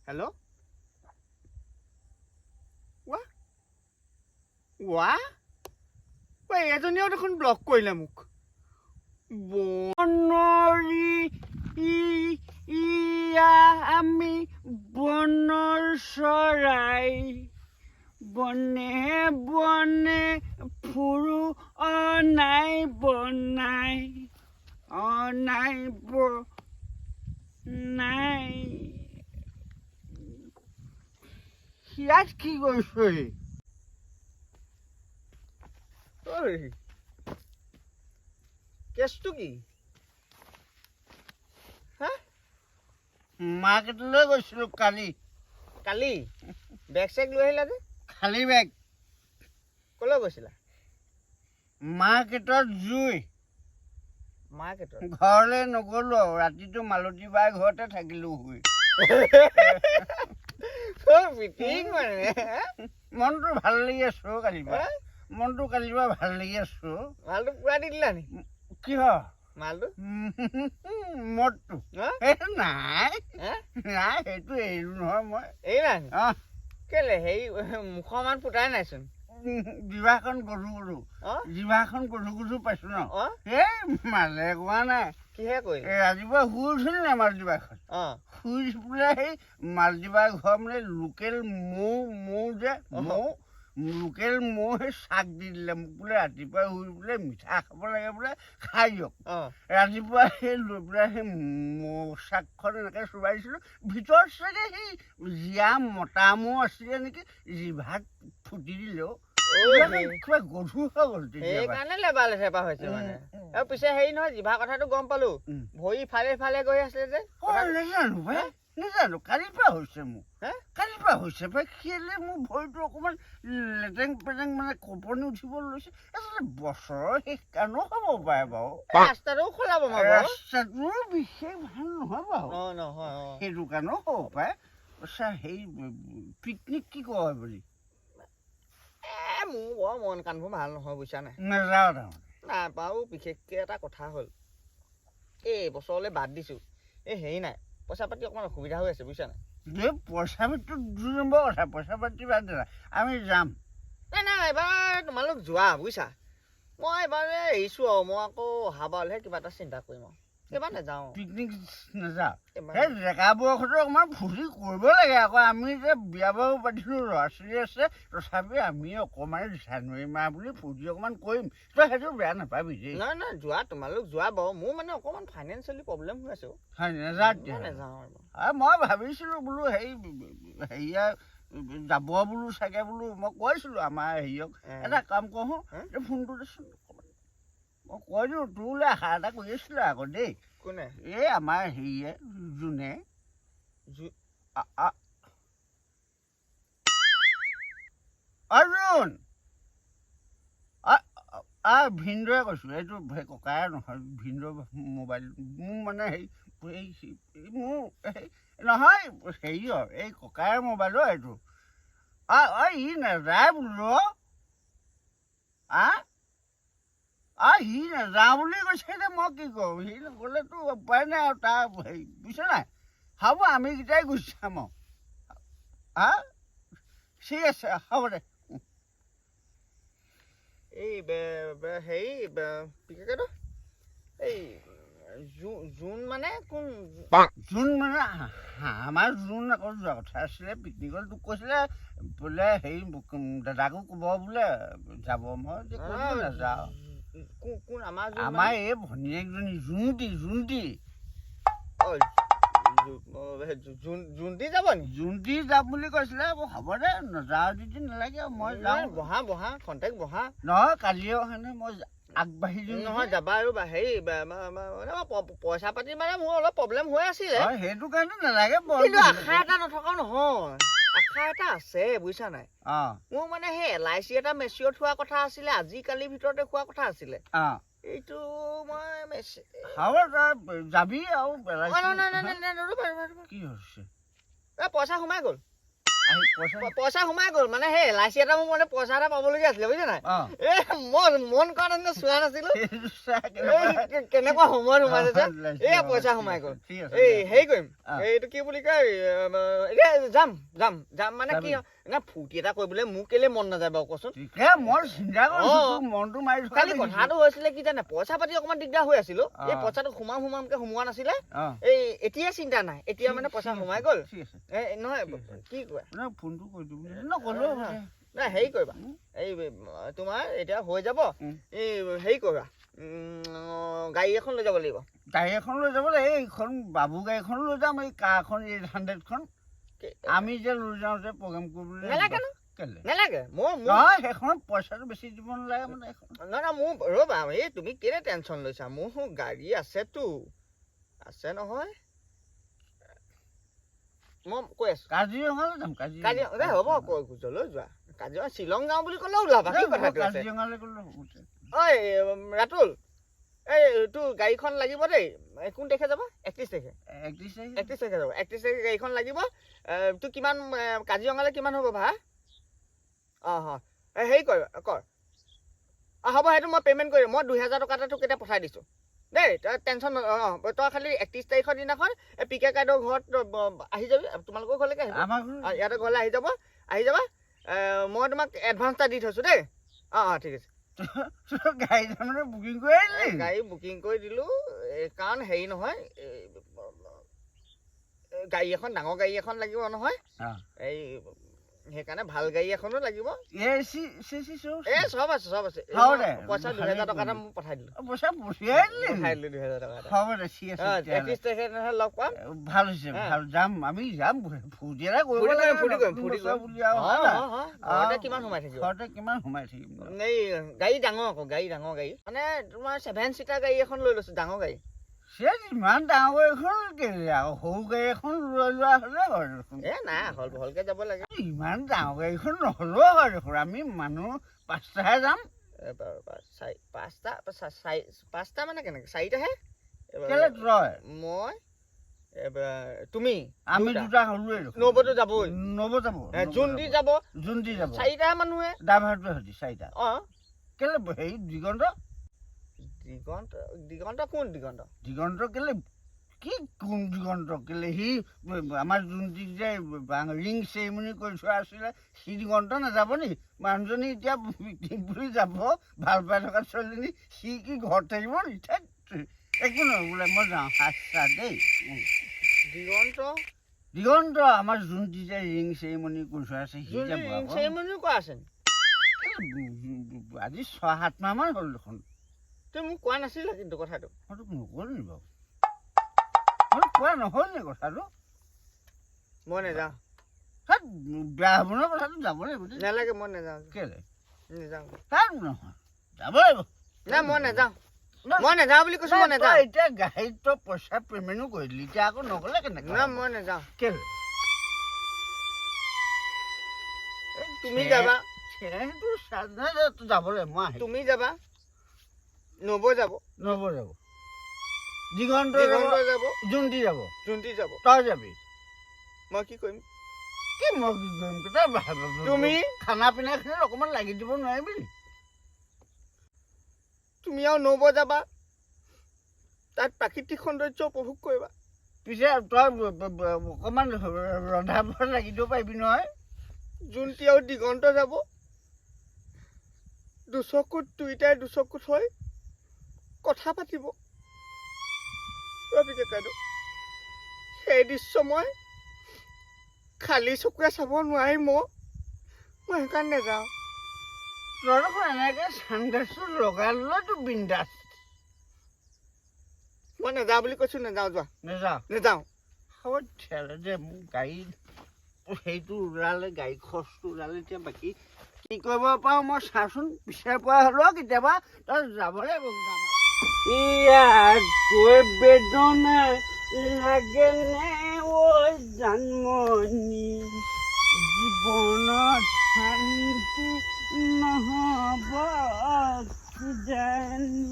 Hello? What? What? Wait, এজনীও দেখোন block কৰিলে মোক। বনৰি ইয়া আমি বনৰ চৰাই বনে বনে ফুৰু অনাই বনাই অনাই নাই ইয়াত কি কৰিছ কেছটো কি মাৰ্কেটলৈ গৈছিলো কালি বেগ চেগ লৈ আহিলা যে খালী বেগ কলৈ গৈছিলা মাৰ্কেটত জুই ঘৰলৈ নগলো ৰাতিটো মালতী বাই ঘৰতে থাকিলো শুই মনটো ভাল লাগি আছো মনটো কালিৰ পৰা ভাল লাগি আছো মালটো পুৰা দি দিলা নি কিহ মালটো মদটো নাই সেইটো এৰিলো নহয় মই এৰিলা নি কেলে সেই মুখমান ফুটাই নাইচোন জিভাখন গধু পাইছো ন এই মালে কোৱা নাই কিহে কৰিলে ৰাতিপুৱা শুই উঠিল নে মাল জিভাখন শুই পেলাই সেই মাল জিভা ঘৰ মানে লোকেল মৌ যে লোকেল মৌ সেই শাক দি দিলে মোক বোলে ৰাতিপুৱা শুই বোলে মিঠা খাব লাগে বোলে খাই দিয়ক ৰাতিপুৱা সেই লৈ পেলাই সেই মৌ শাকখন এনেকৈ চোবাইছিলোঁ ভিতৰত চাগে সেই জীয়া মতা মৌ আছিলে নেকি জিভাত ফুটি দিলেও কিবা গধুৰ হৈ গ'ল সেইকাৰণে লেবা লেথেপা হৈছে মানে আৰু পিছে হেৰি নহয় জিভা কথাটো গম পালো ভৰি ফালে ফালে গৈ আছিলে যে নাজানো কালিৰ পৰা হৈছে মোৰ কেলে মোৰ ভৰিটো অকণমান লেটেং পেটেং মানে কঁপনি উঠিব লৈছে আচলতে বছৰৰ শেষ কাৰণেও হ'ব পাৰে বাৰু ৰাস্তাটো খোলাব ৰাস্তাটো বিশেষ ভাল নহয় বাৰু সেইটো কাৰণেও হ'ব পাৰে সেই পিকনিক কি কয় বুলি মোৰ বৰ মন কাণবোৰ ভাল নহয় বুজিছা নাই নাযাওঁ তাৰমানে নাপাওঁ বিশেষকৈ এটা কথা হ'ল এই বছৰলৈ বাদ দিছোঁ এই হেৰি নাই পইচা পাতি অকণমান অসুবিধা হৈ আছে বুজিছা নাই পইচা পাতিটো 2 নম্বৰ কথা পইচা পাতি বাদ দিলা আমি যাম নাই এবাৰ তোমালোক যোৱা বুজিছা মই এবাৰ এৰিছোঁ আৰু মই আকৌ অহাবাৰলৈহে কিবা এটা চিন্তা কৰিম আৰু এইবাৰ নাযাওঁ পিকনিক নাযাওঁ সেই জেগাবোৰৰ সৈতে অকণমান ফূৰ্তি কৰিব লাগে আকৌ আমি যে বিয়া বাৰু পাতিছিলোঁ ল'ৰা ছোৱালী আছে তথাপি আমি অকণমান জানুৱাৰী মাহ বুলি ফূৰ্তি অকণমান কৰিম তই সেইটো বেয়া নাপাবি দেই নাই যোৱা তোমালোক যোৱা বাৰু মোৰ মানে অকণমান ফাইনেন্সিয়েলি প্ৰব্লেম হৈ আছে নাযাওঁ মই ভাবিছিলোঁ বোলো হেৰিয়া যাব বোলো চাগে বোলো মই কৈছিলোঁ আমাৰ হেৰিয়ক এটা কাম কৰোঁ ফোনটো দেচোন মই কৈ দিওঁ তোলৈ আশা এটা কৰি আছিলোঁ আকৌ দেই কোনে এই আমাৰ হেৰিয়ে যোনে অৰ্জুন ভিনদৰে কৈছোঁ এইটো ককায়ে নহয় ভিনদৰ মোবাইল মোৰ মানে মোৰ নহয় হেৰিয়ৰ এই ককায়েৰ মোবাইলৰ এইটো ই নাযায় বোলো সি নাযাওঁ বুলি কৈছে যে মই কি কৰোঁ সি নগ'লেতো উপায় নাই আৰু তাৰ হেৰি বুজিছে নাই হ'ব আমি কেইটাই গুচি যাম আৰু ঠিক আছে হ'ব দে এই হেৰি এই জোন মানে কোন জোন মানে আমাৰ জোন আকৌ যোৱা কথা আছিলে পিকনিকত তোক কৈছিলে বোলে হেৰি দাদাকো ক'ব বোলে যাব মই নাযাওঁ কোন আমাৰ এই ভনীয়েকজনী জোনটি জোনটি যাব নি জোনটি যাম বুলি কৈছিলে হ'ব দে নাযাওঁ যদি নালাগে মই যাওঁ বহা কণ্টেক্ট বহা নহয় কালিয়ে অহা নাই মই আগবাঢ়ি দিম নহয় যাবা আৰু হেৰি পইচা পাতি মানে মোৰ অলপ প্ৰব্লেম হৈ আছিলে সেইটো কাৰণে নালাগে কিন্তু আশা এটা নথকা নহয় আশা এটা আছে বুজিছা নাই মোৰ মানে সেই LIC এটা মেচিয়ৰ হোৱা কথা আছিলে আজিকালিৰ ভিতৰতে হোৱা কথা আছিলে এইটো মই যাবি আৰু কি হৈছে পইচা সোমাই গ'ল পইচা সোমাই গ'ল মানে সেই LIC এটা মোক মানে পইচা এটা পাবলগীয়া আছিলে বুজিছা নাই মই মন কৰা নাই চোৱা নাছিলো কেনেকুৱা সময়ত সোমাইছে এয়া পইচা সোমাই গ'ল এই হেৰি কৰিম এইটো কি বুলি কয় এতিয়া যাম যাম যাম মানে কি না ফূৰ্তি এটা কৰিবলৈ মোক কেলে মন নাযায় বাৰু কচোন খালি কথাটো হৈছিলে কি জানে পইচা পাতি অকমান দিগদাৰ হৈ আছিলো এই পইচাটো সোমামকে সোমোৱা নাছিলে এই এতিয়া চিন্তা নাই এতিয়া মানে পইচা সোমাই গ'ল নহয় কি কোৱা ফোনটো কৰি দিম নাই হেৰি কৰিবা এই তোমাৰ এতিয়া হৈ যাব এই হেৰি কৰিবা গাড়ী এখন লৈ যাব লাগিব গাড়ী এখন লৈ যাব লাগিব এইখন বাবু গাড়ীখন লৈ যাম এই কাৰখন 800খন আমি যে লৈ যাওঁ যে প্ৰগ্ৰাম কৰিবলৈ নালাগে নালাগে সেইখনত পইচাটো বেছি দিব নালাগে মানে নহয় মোৰ ৰ'বা এই তুমি কেলে টেনশ্যন লৈছা মোৰ গাড়ী আছেতো আছে নহয় মই কৈ আছো কাজিৰঙালৈ যাম কাজিৰঙা হ'ব লৈ যোৱা কাজিৰঙা শ্বিলং যাওঁ বুলি ক'লেও ওলাবা কি কথাটো আছে কাজিৰঙালৈ গ'লে ঐ ৰাতুল এই তোৰ গাড়ীখন লাগিব দেই কোন তাৰিখে যাব 31 তাৰিখে 31 তাৰিখে যাব 31 তাৰিখে গাড়ীখন লাগিব তোৰ কিমান কাজিৰঙালৈ কিমান হ'ব ভাড়া হেৰি কৰ হ'ব সেইটো মই পে'মেণ্ট কৰিম মই 2000 টকা এটা তোক এতিয়া পঠাই দিছোঁ দেই তই টেনশ্যন তই খালি 31 তাৰিখৰ দিনাখন পিকে কাইদেউৰ ঘৰত আহি যাবি তোমালোকৰ ঘৰলৈকে আহিব ইয়াতে ঘৰলৈ আহি যাবা মই তোমাক এডভান্স এটা দি থৈছোঁ দেই ঠিক আছে গাড়ী বুকিং কৰি দিলো কাৰণ হেৰি নহয় গাড়ী এখন ডাঙৰ গাড়ী এখন লাগিব নহয় এই সেইকাৰণে ভাল গাড়ী এখনো লাগিব চব আছে পইচা 2000 টকা এটা মই পঠাই দিলো 2000 টকা 31 তাৰিখে লগ পাম ভাল হৈছে ভাল যাম আমি যাম ফূৰ্তি এটা কিমান সোমাই থাকিব এই গাড়ী ডাঙৰ গাড়ী মানে তোমাৰ 7 চিটাৰ গাড়ী এখন লৈ লৈছো ডাঙৰ গাড়ী ইমান ডাঙৰ এখন কেলে আকৌ সৰু গাড়ী এখন লৈ লোৱা হলে নাই হল ভলকে যাব লাগে ইমান ডাঙৰ গাড়ীখন নহলেও হয় দেখোন আমি মানুহ 5টাহে যাম 5টা মানে কেনেকে 4টাহে মই তুমি আমি দুটা হলোৱে নবতো যাবই জুন্দি যাব 4টা মানুহে ড্ৰাইভাৰটো হতি 4টা কেলে হেৰি দিগন্ত কোন দিগন্ত কেলে কি কোন দিগন্ত কেলে সি আমাৰ যোনটি যে ৰিং চেৰিমনি কৰি থোৱা আছিলে সি দিগন্ত নাযাব নি মানুহজনী এতিয়া বুলি যাব ভাল পাই থকা ছোৱালীজনী সি কি ঘৰত থাকিব নি একো নহয় বোলে মই যাওঁ আচ্ছা দেই দিগন্ত আমাৰ যোনটি যে ৰিং চেৰিমনি কৰি থোৱা আছে সি যাব আজি 6-7 মাহ মান হ'ল দেখোন তুমি মোক কোৱা নাছিলা কিন্তু কথাটো নক'ল নি বাৰু কোৱা নহ'ল নি কথাটো মই নাযাওঁ বেয়া হ'ব ন কথাটো যাব লাগিব নালাগে মই নাযাওঁ কেলে নাযাওঁ নহয় যাব লাগিব নাই মই নাযাওঁ বুলি কৈছো মই নাযাওঁ এতিয়া গাড়ীত তই পইচা পে'মেণ্টো কৰি দিলি এতিয়া আকৌ নগ'লে কেনেকৈ না মই নাযাওঁ কেলে তুমি যাবা যাব লাগিব মই তুমি যাবা নব যাব দিগন্ত যাব জুন্তি যাব তই যাবি মই কি কৰিম তুমি খানা পিনাখিনিত অকণমান লাগি দিব নোৱাৰিবি তুমি আৰু নব যাবা তাত প্ৰাকৃতিক সৌন্দৰ্য উপভোগ কৰিবা পিছে তই অকণমান ৰন্ধা বঢ়া লাগি দিব পাৰিবি নহয় জুন্তি আৰু দিগন্ত যাব দুচকুত দুইটাই দুচকুত হৈ কথা পাতিব সেই দৃশ্য মই খালী চকুৰে চাব নোৱাৰিম মই সেইকাৰণে নাযাওঁ তই দেখোন এনেকে চানগ্লাছটো লগাই ল'লেতো বিন্দাছ মই নাযাওঁ বুলি কৈছো নাযাওঁ যোৱা নাযাওঁ হ'ব তেতিয়াহ'লে যে মোৰ গাড়ী সেইটো ওলালে গাড়ী খৰচটো ওলালে এতিয়া বাকী কি কৰিব পাৰোঁ মই চাচোন পিছে পৰা হ'লেও কেতিয়াবা তই যাব লাগিব ইয়াত গৈ বেদনা লাগেনে ঐ জানমণি জীৱনত শান্তি নহ'ব কিজানি